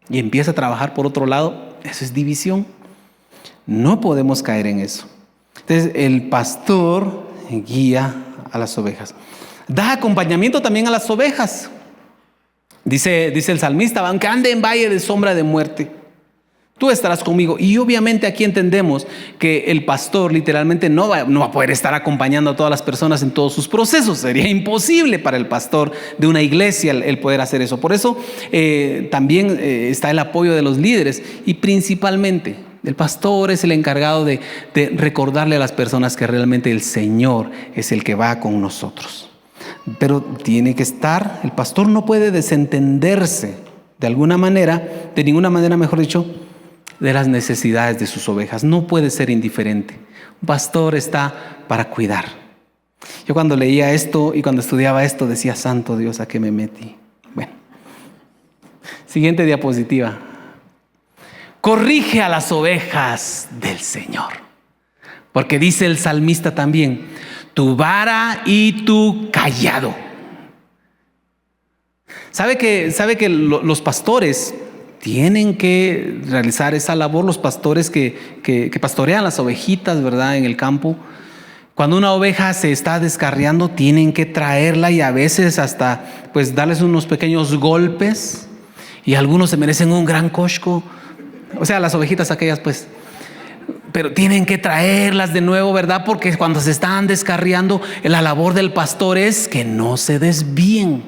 Y empieza a trabajar por otro lado. Eso es división. No podemos caer en eso. Entonces, el pastor guía a las ovejas. Da acompañamiento también a las ovejas. Dice el salmista, aunque ande en valle de sombra de muerte, tú estarás conmigo. Y obviamente aquí entendemos que el pastor literalmente no va a poder estar acompañando a todas las personas en todos sus procesos. Sería imposible para el pastor de una iglesia el poder hacer eso. Por eso también está el apoyo de los líderes y principalmente el pastor es el encargado de recordarle a las personas que realmente el Señor es el que va con nosotros. Pero tiene que estar, el pastor no puede desentenderse de alguna manera, de ninguna manera mejor dicho, de las necesidades de sus ovejas. No puede ser indiferente. Un pastor está para cuidar. Yo cuando leía esto y cuando estudiaba esto decía, santo Dios, ¿a qué me metí? Bueno, siguiente diapositiva. Corrige a las ovejas del Señor. Porque dice el salmista también, tu vara y tu cayado. ¿Sabe que los pastores tienen que realizar esa labor? Los pastores que pastorean las ovejitas, ¿verdad? En el campo. Cuando una oveja se está descarriando, tienen que traerla y a veces hasta pues darles unos pequeños golpes. Y algunos se merecen un gran cosco. O sea, las ovejitas aquellas pues... Pero tienen que traerlas de nuevo, ¿verdad? Porque cuando se están descarriando, la labor del pastor es que no se desvíen.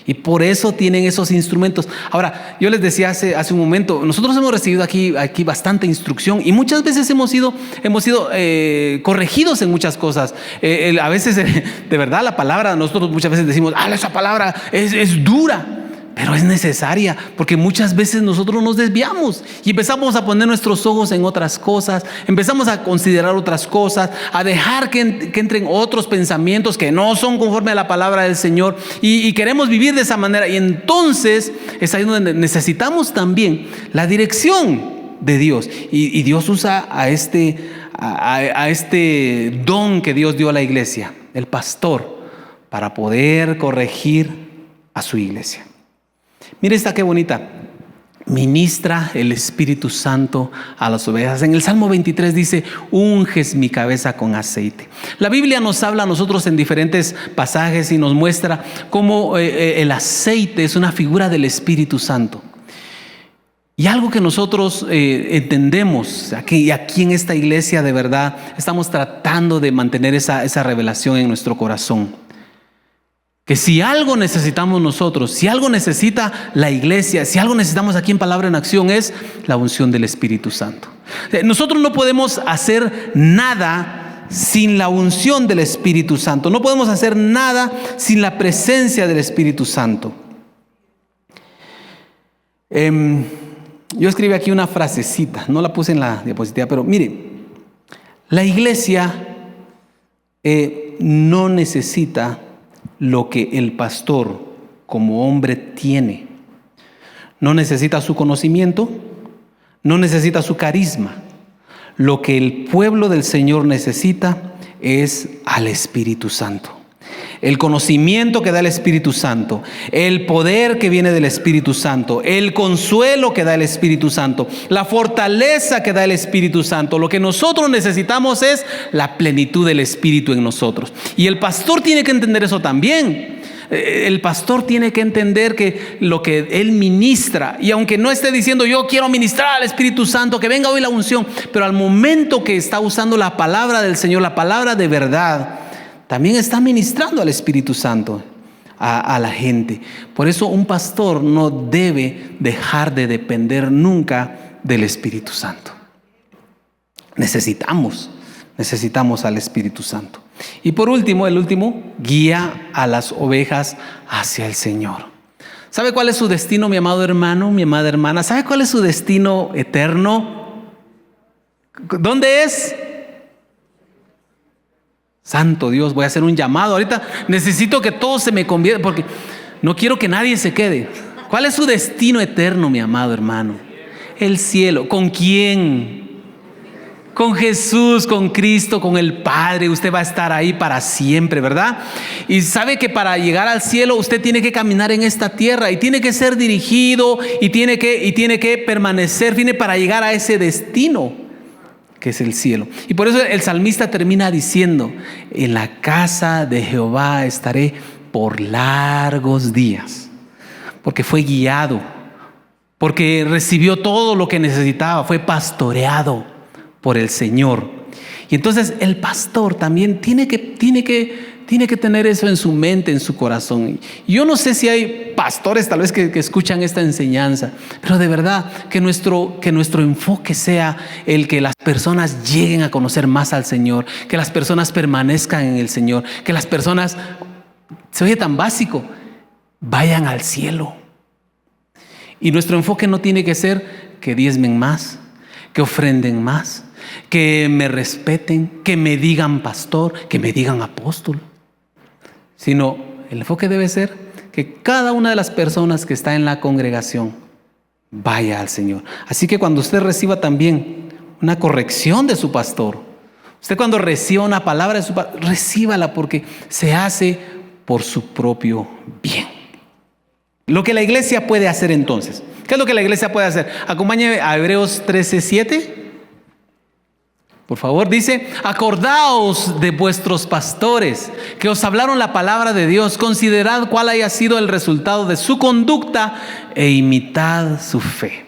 Y por eso tienen esos instrumentos. Ahora, yo les decía hace un momento, nosotros hemos recibido aquí bastante instrucción y muchas veces hemos sido corregidos en muchas cosas. A veces, de verdad, la palabra, nosotros muchas veces decimos, esa palabra es dura. Pero es necesaria porque muchas veces nosotros nos desviamos y empezamos a poner nuestros ojos en otras cosas, empezamos a considerar otras cosas, a dejar que entren otros pensamientos que no son conforme a la palabra del Señor y queremos vivir de esa manera. Y entonces es ahí donde necesitamos también la dirección de Dios. Y Dios usa a este don que Dios dio a la iglesia, el pastor, para poder corregir a su iglesia. Mire esta qué bonita. Ministra el Espíritu Santo a las ovejas. En el Salmo 23 dice, unges mi cabeza con aceite. La Biblia nos habla a nosotros en diferentes pasajes y nos muestra cómo el aceite es una figura del Espíritu Santo. Y algo que nosotros entendemos aquí en esta iglesia, de verdad estamos tratando de mantener esa revelación en nuestro corazón. Que si algo necesitamos nosotros, si algo necesita la iglesia, si algo necesitamos aquí en Palabra en Acción, es la unción del Espíritu Santo. Nosotros no podemos hacer nada sin la unción del Espíritu Santo. No podemos hacer nada sin la presencia del Espíritu Santo. yo escribí aquí una frasecita, no la puse en la diapositiva, pero mire, la iglesia no necesita lo que el pastor como hombre tiene. No necesita su conocimiento, no necesita su carisma. Lo que el pueblo del Señor necesita es al Espíritu Santo. El conocimiento que da el Espíritu Santo, el poder que viene del Espíritu Santo, el consuelo que da el Espíritu Santo, la fortaleza que da el Espíritu Santo. Lo que nosotros necesitamos es la plenitud del Espíritu en nosotros. Y el pastor tiene que entender eso también. El pastor tiene que entender que lo que él ministra, y aunque no esté diciendo yo quiero ministrar al Espíritu Santo, que venga hoy la unción, pero al momento que está usando la palabra del Señor, la palabra de verdad, también está ministrando al Espíritu Santo a la gente. Por eso un pastor no debe dejar de depender nunca del Espíritu Santo. Necesitamos al Espíritu Santo. Y por último, el último, guía a las ovejas hacia el Señor. ¿Sabe cuál es su destino, mi amado hermano, mi amada hermana? ¿Sabe cuál es su destino eterno? ¿Dónde es? Santo Dios, voy a hacer un llamado. Ahorita necesito que todos se me conviertan porque no quiero que nadie se quede. ¿Cuál es su destino eterno, mi amado hermano? El cielo. ¿Con quién? Con Jesús, con Cristo, con el Padre. Usted va a estar ahí para siempre, ¿verdad? Y sabe que para llegar al cielo usted tiene que caminar en esta tierra y tiene que ser dirigido y tiene que permanecer firme para llegar a ese destino que es el cielo. Y por eso el salmista termina diciendo: en la casa de Jehová estaré por largos días, porque fue guiado, porque recibió todo lo que necesitaba, fue pastoreado por el Señor. Y entonces el pastor también tiene que tener eso en su mente, en su corazón. Y yo no sé si hay pastores tal vez que escuchan esta enseñanza, pero de verdad que nuestro enfoque sea el que las personas lleguen a conocer más al Señor, que las personas permanezcan en el Señor, que las personas, se oye tan básico, vayan al cielo. Y nuestro enfoque no tiene que ser que diezmen más, que ofrenden más, que me respeten, que me digan pastor, que me digan apóstol. Sino el enfoque debe ser que cada una de las personas que está en la congregación vaya al Señor. Así que cuando usted reciba también una corrección de su pastor, usted cuando reciba una palabra de su pastor, recíbala, porque se hace por su propio bien. Lo que la iglesia puede hacer entonces. ¿Qué es lo que la iglesia puede hacer? Acompáñeme a Hebreos 13:7. Por favor, dice: acordaos de vuestros pastores que os hablaron la palabra de Dios, considerad cuál haya sido el resultado de su conducta e imitad su fe.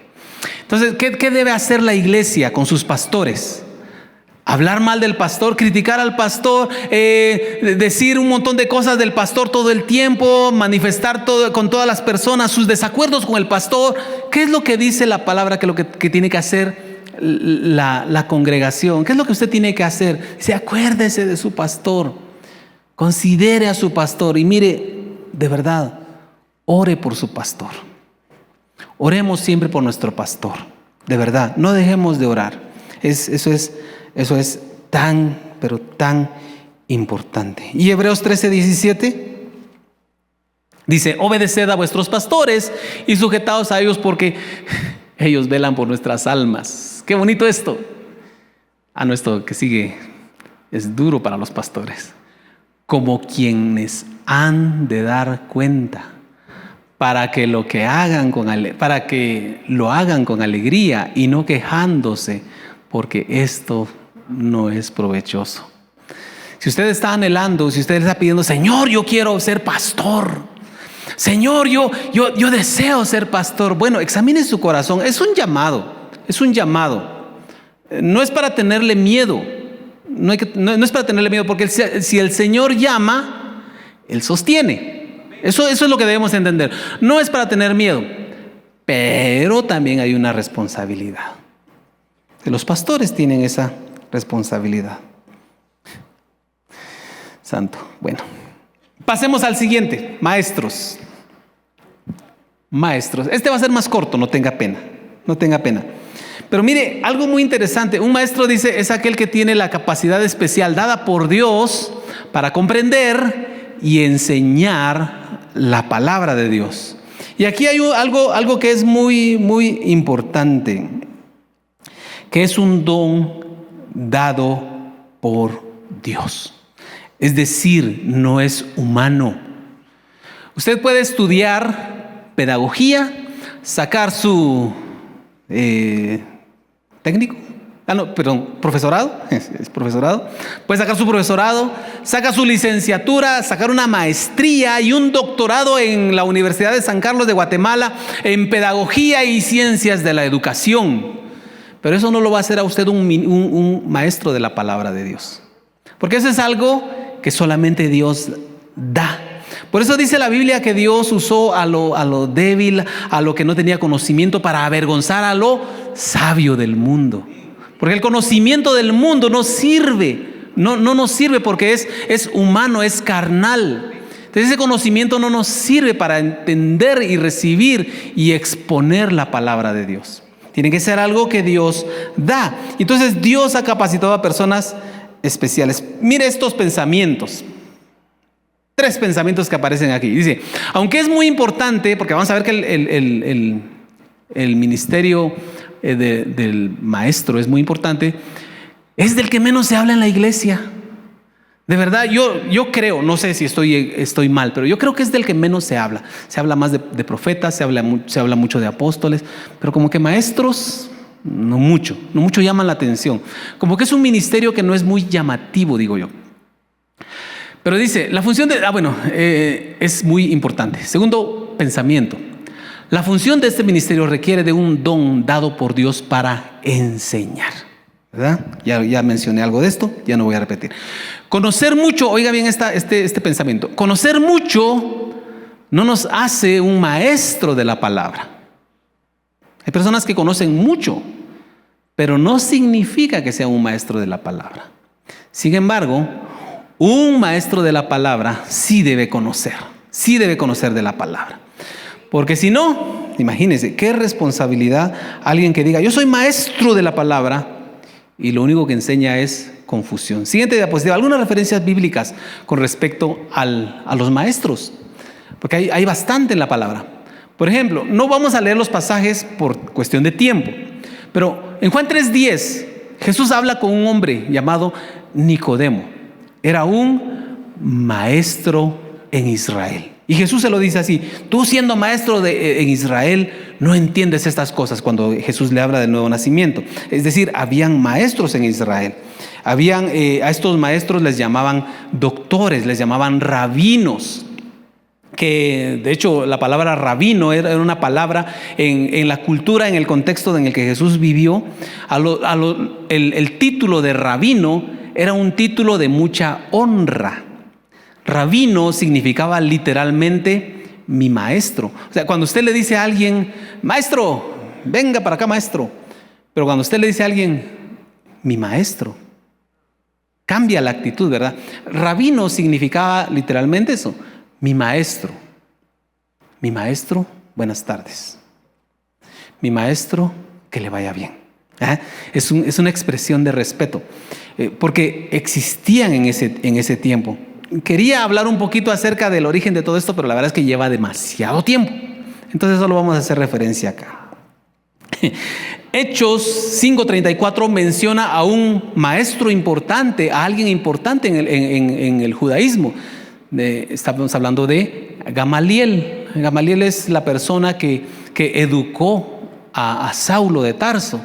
Entonces, ¿qué debe hacer la iglesia con sus pastores? Hablar mal del pastor, criticar al pastor, decir un montón de cosas del pastor todo el tiempo, manifestar con todas las personas sus desacuerdos con el pastor. ¿Qué es lo que dice la palabra que tiene que hacer la congregación? ¿Qué es lo que usted tiene que hacer? Dice: acuérdese de su pastor, considere a su pastor y mire, de verdad, ore por su pastor. Oremos siempre por nuestro pastor, de verdad, no dejemos de orar. Eso es tan, pero tan importante. Y Hebreos 13:17 dice: obedeced a vuestros pastores y sujetaos a ellos, porque ellos velan por nuestras almas. Qué bonito esto. Nuestro que sigue es duro para los pastores. Como quienes han de dar cuenta, para que lo hagan con alegría y no quejándose, porque esto no es provechoso. Si usted está anhelando, si usted está pidiendo: Señor, yo quiero ser pastor, Señor, yo deseo ser pastor. Bueno, examine su corazón. Es un llamado. No es para tenerle miedo. No es para tenerle miedo, porque si el Señor llama, Él sostiene. Eso es lo que debemos entender. No es para tener miedo, pero también hay una responsabilidad. Los pastores tienen esa responsabilidad. Santo. Bueno, pasemos al siguiente. Maestros. Este va a ser más corto, no tenga pena. no tenga pena. Pero mire, algo muy interesante, un maestro dice es aquel que tiene la capacidad especial dada por Dios para comprender y enseñar la palabra de Dios. Y aquí hay algo que es muy, muy importante, que es un don dado por Dios. Es decir, no es humano. Usted puede estudiar pedagogía, sacar su profesorado, es profesorado, puede sacar su profesorado, saca su licenciatura, sacar una maestría y un doctorado en la Universidad de San Carlos de Guatemala en pedagogía y ciencias de la educación. Pero eso no lo va a hacer a usted un maestro de la palabra de Dios, porque eso es algo que solamente Dios da. Por eso dice la Biblia que Dios usó a lo débil, a lo que no tenía conocimiento, para avergonzar a lo sabio del mundo. Porque el conocimiento del mundo no sirve, no nos sirve porque es humano, es carnal. Entonces ese conocimiento no nos sirve para entender y recibir y exponer la palabra de Dios. Tiene que ser algo que Dios da. Entonces Dios ha capacitado a personas especiales. Mire estos pensamientos. 3 pensamientos que aparecen aquí. Dice, aunque es muy importante, porque vamos a ver que el ministerio del maestro es muy importante, es del que menos se habla en la iglesia. De verdad, yo creo, no sé si estoy mal, pero yo creo que es del que menos se habla. Se habla más de profetas, se habla mucho de apóstoles, pero como que maestros, no mucho llaman la atención. Como que es un ministerio que no es muy llamativo, digo yo. Pero dice, la función es muy importante. Segundo pensamiento, la función de este ministerio requiere de un don dado por Dios para enseñar, ¿verdad? Ya mencioné algo de esto, ya no voy a repetir. Conocer mucho, oiga bien este pensamiento, conocer mucho no nos hace un maestro de la palabra. Hay personas que conocen mucho, pero no significa que sea un maestro de la palabra. Sin embargo, un maestro de la palabra sí debe conocer de la palabra. Porque si no, imagínense, qué responsabilidad alguien que diga, yo soy maestro de la palabra, y lo único que enseña es confusión. Siguiente diapositiva, algunas referencias bíblicas con respecto a los maestros, porque hay bastante en la palabra. Por ejemplo, no vamos a leer los pasajes por cuestión de tiempo, pero en Juan 3:10, Jesús habla con un hombre llamado Nicodemo. Era un maestro en Israel. Y Jesús se lo dice así, tú siendo maestro en Israel no entiendes estas cosas, cuando Jesús le habla del nuevo nacimiento. Es decir, habían maestros en Israel. A estos maestros les llamaban doctores, les llamaban rabinos. Que de hecho la palabra rabino era una palabra en la cultura, en el contexto en el que Jesús vivió. El título de rabino era un título de mucha honra. Rabino significaba literalmente mi maestro. O sea, cuando usted le dice a alguien, maestro, venga para acá, maestro. Pero cuando usted le dice a alguien, mi maestro, cambia la actitud, ¿verdad? Rabino significaba literalmente eso, mi maestro. Mi maestro, buenas tardes. Mi maestro, que le vaya bien. Es una expresión de respeto, porque existían en ese tiempo. Quería hablar un poquito acerca del origen de todo esto, pero la verdad es que lleva demasiado tiempo. Entonces solo vamos a hacer referencia acá. Hechos 5:34 menciona a un maestro importante, a alguien importante en el judaísmo. Estamos hablando de Gamaliel. Gamaliel es la persona que educó a Saulo de Tarso.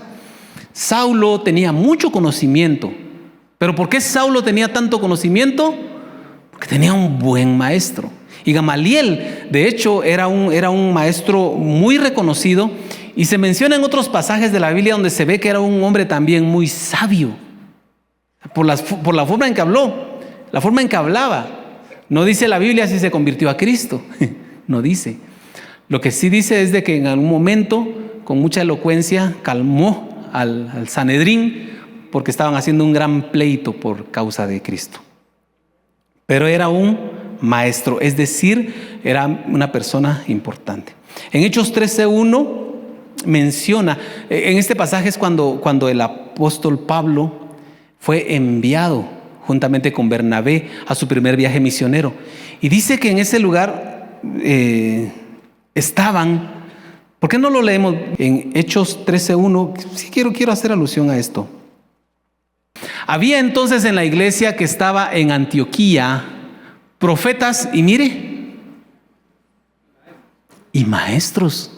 Saulo tenía mucho conocimiento. ¿Pero por qué Saulo tenía tanto conocimiento? Porque tenía un buen maestro. Y Gamaliel, de hecho, era un maestro muy reconocido, y se menciona en otros pasajes de la Biblia donde se ve que era un hombre también muy sabio, por la forma en que habló, la forma en que hablaba. No dice la Biblia si se convirtió a Cristo, no dice. Lo que sí dice es de que en algún momento, con mucha elocuencia, calmó al Sanedrín, porque estaban haciendo un gran pleito por causa de Cristo. Pero era un maestro, es decir, era una persona importante. En Hechos 13:1 menciona, en este pasaje es cuando el apóstol Pablo fue enviado juntamente con Bernabé a su primer viaje misionero. Y dice que en ese lugar estaban, ¿por qué no lo leemos en Hechos 13:1? Sí, quiero hacer alusión a esto. Había entonces en la iglesia que estaba en Antioquía profetas y mire, y maestros.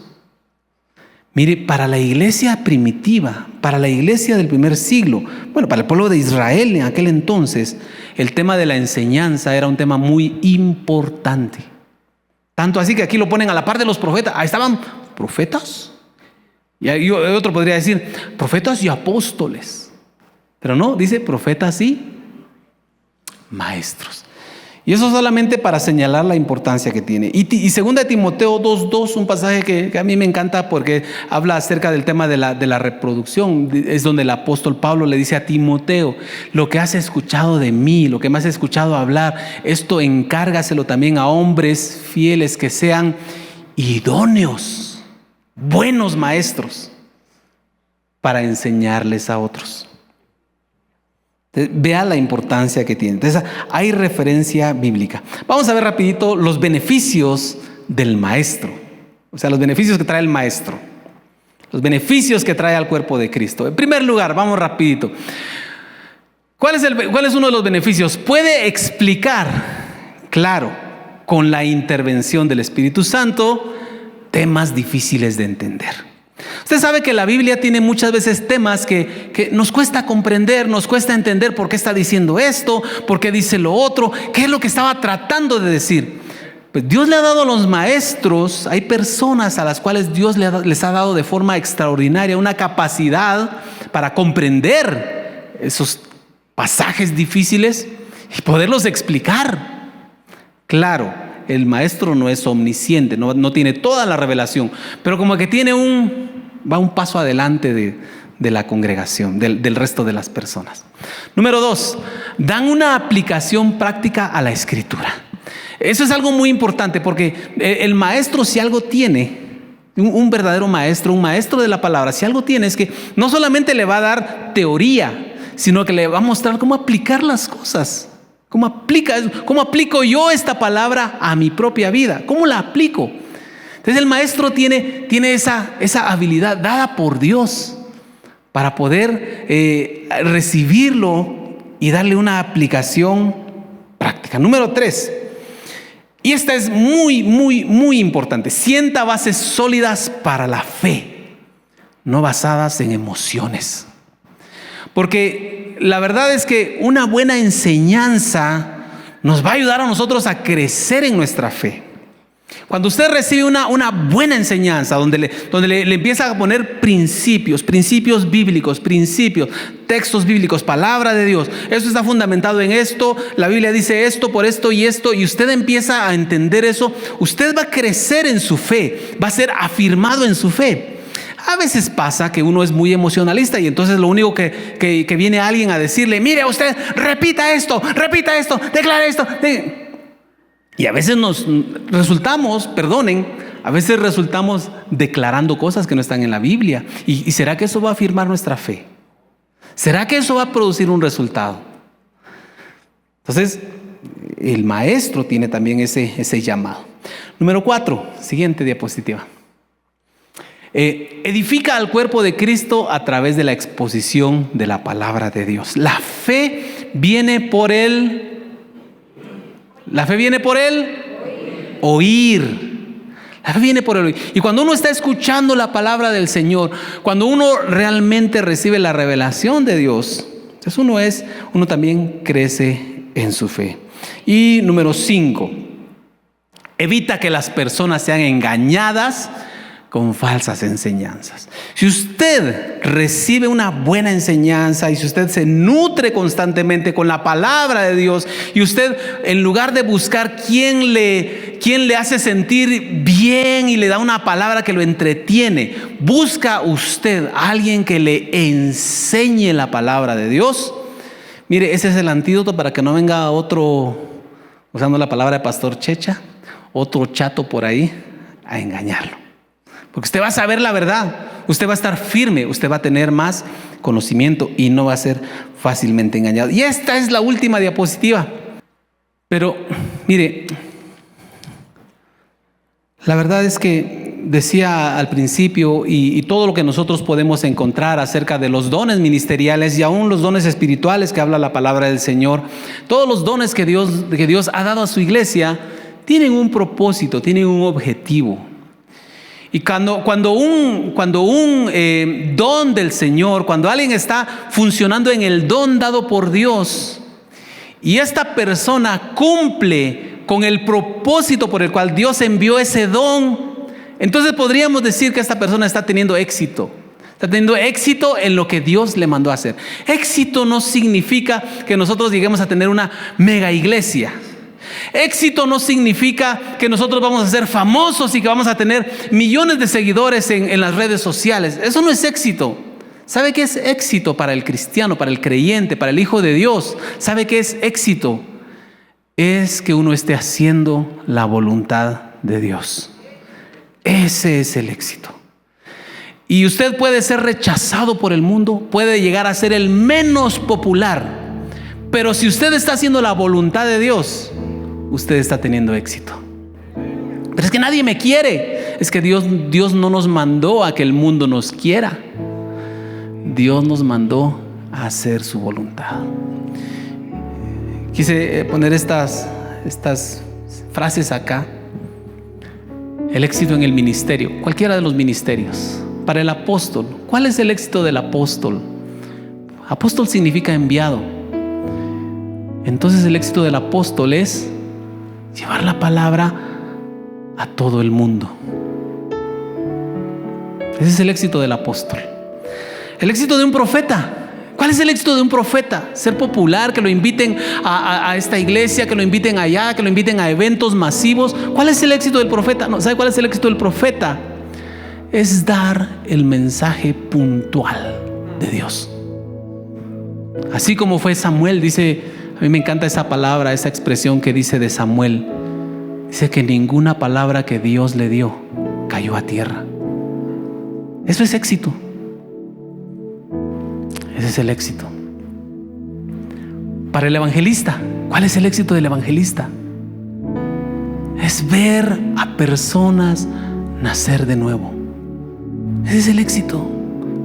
Mire, para la iglesia primitiva, para la iglesia del primer siglo, bueno, para el pueblo de Israel en aquel entonces, el tema de la enseñanza era un tema muy importante. Tanto así que aquí lo ponen a la par de los profetas. Ahí estaban profetas. Y otro podría decir profetas y apóstoles. Pero no, dice profetas y maestros. Y eso solamente para señalar la importancia que tiene. Y 2 Timoteo 2:2, un pasaje que a mí me encanta porque habla acerca del tema de la reproducción. Es donde el apóstol Pablo le dice a Timoteo: lo que has escuchado de mí, lo que me has escuchado hablar, esto encárgaselo también a hombres fieles que sean idóneos, buenos maestros, para enseñarles a otros. Vea la importancia que tiene. Entonces, hay referencia bíblica. Vamos a ver rapidito los beneficios del maestro. O sea, los beneficios que trae el maestro. Los beneficios que trae al cuerpo de Cristo. En primer lugar, vamos rapidito. ¿Cuál es uno de los beneficios? Puede explicar, claro, con la intervención del Espíritu Santo, temas difíciles de entender. Usted sabe que la Biblia tiene muchas veces temas que nos cuesta comprender, nos cuesta entender por qué está diciendo esto, por qué dice lo otro, qué es lo que estaba tratando de decir. Pues Dios le ha dado a los maestros, hay personas a las cuales Dios les ha dado de forma extraordinaria una capacidad para comprender esos pasajes difíciles y poderlos explicar. Claro, el maestro no es omnisciente, no tiene toda la revelación, pero como que va un paso adelante de la congregación, del resto de las personas. Número 2, dan una aplicación práctica a la escritura. Eso es algo muy importante porque el maestro, si algo tiene, un verdadero maestro, un maestro de la palabra, si algo tiene es que no solamente le va a dar teoría, sino que le va a mostrar cómo aplicar las cosas. ¿Cómo aplico yo esta palabra a mi propia vida? ¿Cómo la aplico? Entonces el maestro tiene esa habilidad dada por Dios para poder recibirlo y darle una aplicación práctica. Número 3, y esta es muy, muy, muy importante: sienta bases sólidas para la fe, no basadas en emociones. Porque la verdad es que una buena enseñanza nos va a ayudar a nosotros a crecer en nuestra fe. Cuando usted recibe una buena enseñanza, donde le empieza a poner principios bíblicos, textos bíblicos, palabra de Dios, esto está fundamentado en esto, la Biblia dice esto, por esto, y usted empieza a entender eso, usted va a crecer en su fe, va a ser afirmado en su fe. A veces pasa que uno es muy emocionalista y entonces lo único que viene alguien a decirle: mire usted, repita esto, declare esto. Y a veces resultamos declarando cosas que no están en la Biblia. ¿Y será que eso va a afirmar nuestra fe? ¿Será que eso va a producir un resultado? Entonces, el maestro tiene también ese llamado. Número 4, siguiente diapositiva. Edifica al cuerpo de Cristo a través de la exposición de la palabra de Dios. La fe viene por el oír. La fe viene por el oír. Y cuando uno está escuchando la palabra del Señor, cuando uno realmente recibe la revelación de Dios, entonces uno también crece en su fe. Y número 5, evita que las personas sean engañadas con falsas enseñanzas. Si usted recibe una buena enseñanza y si usted se nutre constantemente con la palabra de Dios y usted, en lugar de buscar quién le hace sentir bien y le da una palabra que lo entretiene, busca usted a alguien que le enseñe la palabra de Dios. Mire, ese es el antídoto para que no venga otro, usando la palabra de Pastor Checha, otro chato por ahí a engañarlo. Porque usted va a saber la verdad, usted va a estar firme, usted va a tener más conocimiento y no va a ser fácilmente engañado. Y esta es la última diapositiva. Pero mire, la verdad es que decía al principio y todo lo que nosotros podemos encontrar acerca de los dones ministeriales y aún los dones espirituales que habla la palabra del Señor, todos los dones que Dios ha dado a su iglesia tienen un propósito, tienen un objetivo. Y cuando un don del Señor, cuando alguien está funcionando en el don dado por Dios y esta persona cumple con el propósito por el cual Dios envió ese don, entonces podríamos decir que esta persona está teniendo éxito. Está teniendo éxito en lo que Dios le mandó a hacer. Éxito no significa que nosotros lleguemos a tener una mega iglesia. Éxito no significa que nosotros vamos a ser famosos y que vamos a tener millones de seguidores en las redes sociales. Eso no es éxito. ¿Sabe qué es éxito para el cristiano, para el creyente, para el hijo de Dios? ¿Sabe qué es éxito? Es que uno esté haciendo la voluntad de Dios. Ese es el éxito. Y usted puede ser rechazado por el mundo, puede llegar a ser el menos popular, pero si usted está haciendo la voluntad de Dios, usted está teniendo éxito. Pero es que nadie me quiere. Es que Dios no nos mandó a que el mundo nos quiera. Dios nos mandó a hacer su voluntad. Quise poner estas frases acá. El éxito en el ministerio, cualquiera de los ministerios. Para el apóstol, ¿cuál es el éxito del apóstol? Apóstol significa enviado. Entonces el éxito del apóstol es llevar la palabra a todo el mundo. Ese es el éxito del apóstol. El éxito de un profeta. ¿Cuál es el éxito de un profeta? Ser popular, que lo inviten a esta iglesia, que lo inviten allá, que lo inviten a eventos masivos. ¿Cuál es el éxito del profeta? No, ¿sabe cuál es el éxito del profeta? Es dar el mensaje puntual de Dios. Así como fue Samuel, dice, a mí me encanta esa palabra, esa expresión que dice de Samuel. Dice que ninguna palabra que Dios le dio cayó a tierra. Eso es éxito. Ese es el éxito. Para el evangelista, ¿cuál es el éxito del evangelista? Es ver a personas nacer de nuevo. Ese es el éxito.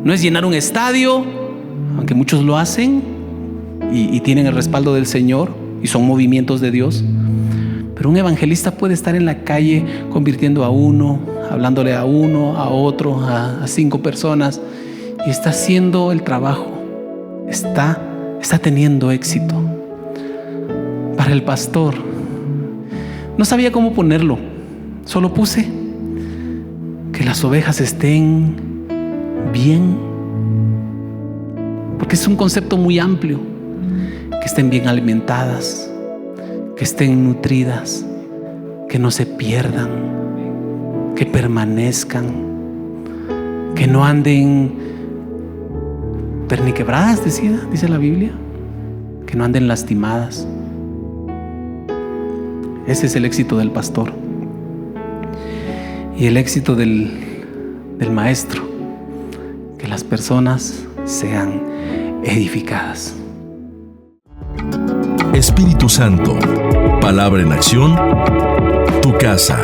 No es llenar un estadio, aunque muchos lo hacen y tienen el respaldo del Señor y son movimientos de Dios. Pero un evangelista puede estar en la calle convirtiendo a uno, hablándole a uno, a otro, a 5 personas, y está haciendo el trabajo. Está teniendo éxito. Para el pastor, no sabía cómo ponerlo, solo puse que las ovejas estén bien, porque es un concepto muy amplio. Que estén bien alimentadas, que estén nutridas, que no se pierdan, que permanezcan, que no anden perniquebradas, dice la Biblia, que no anden lastimadas. Ese es el éxito del pastor. Y el éxito del maestro, que las personas sean edificadas. Espíritu Santo, palabra en acción, tu casa.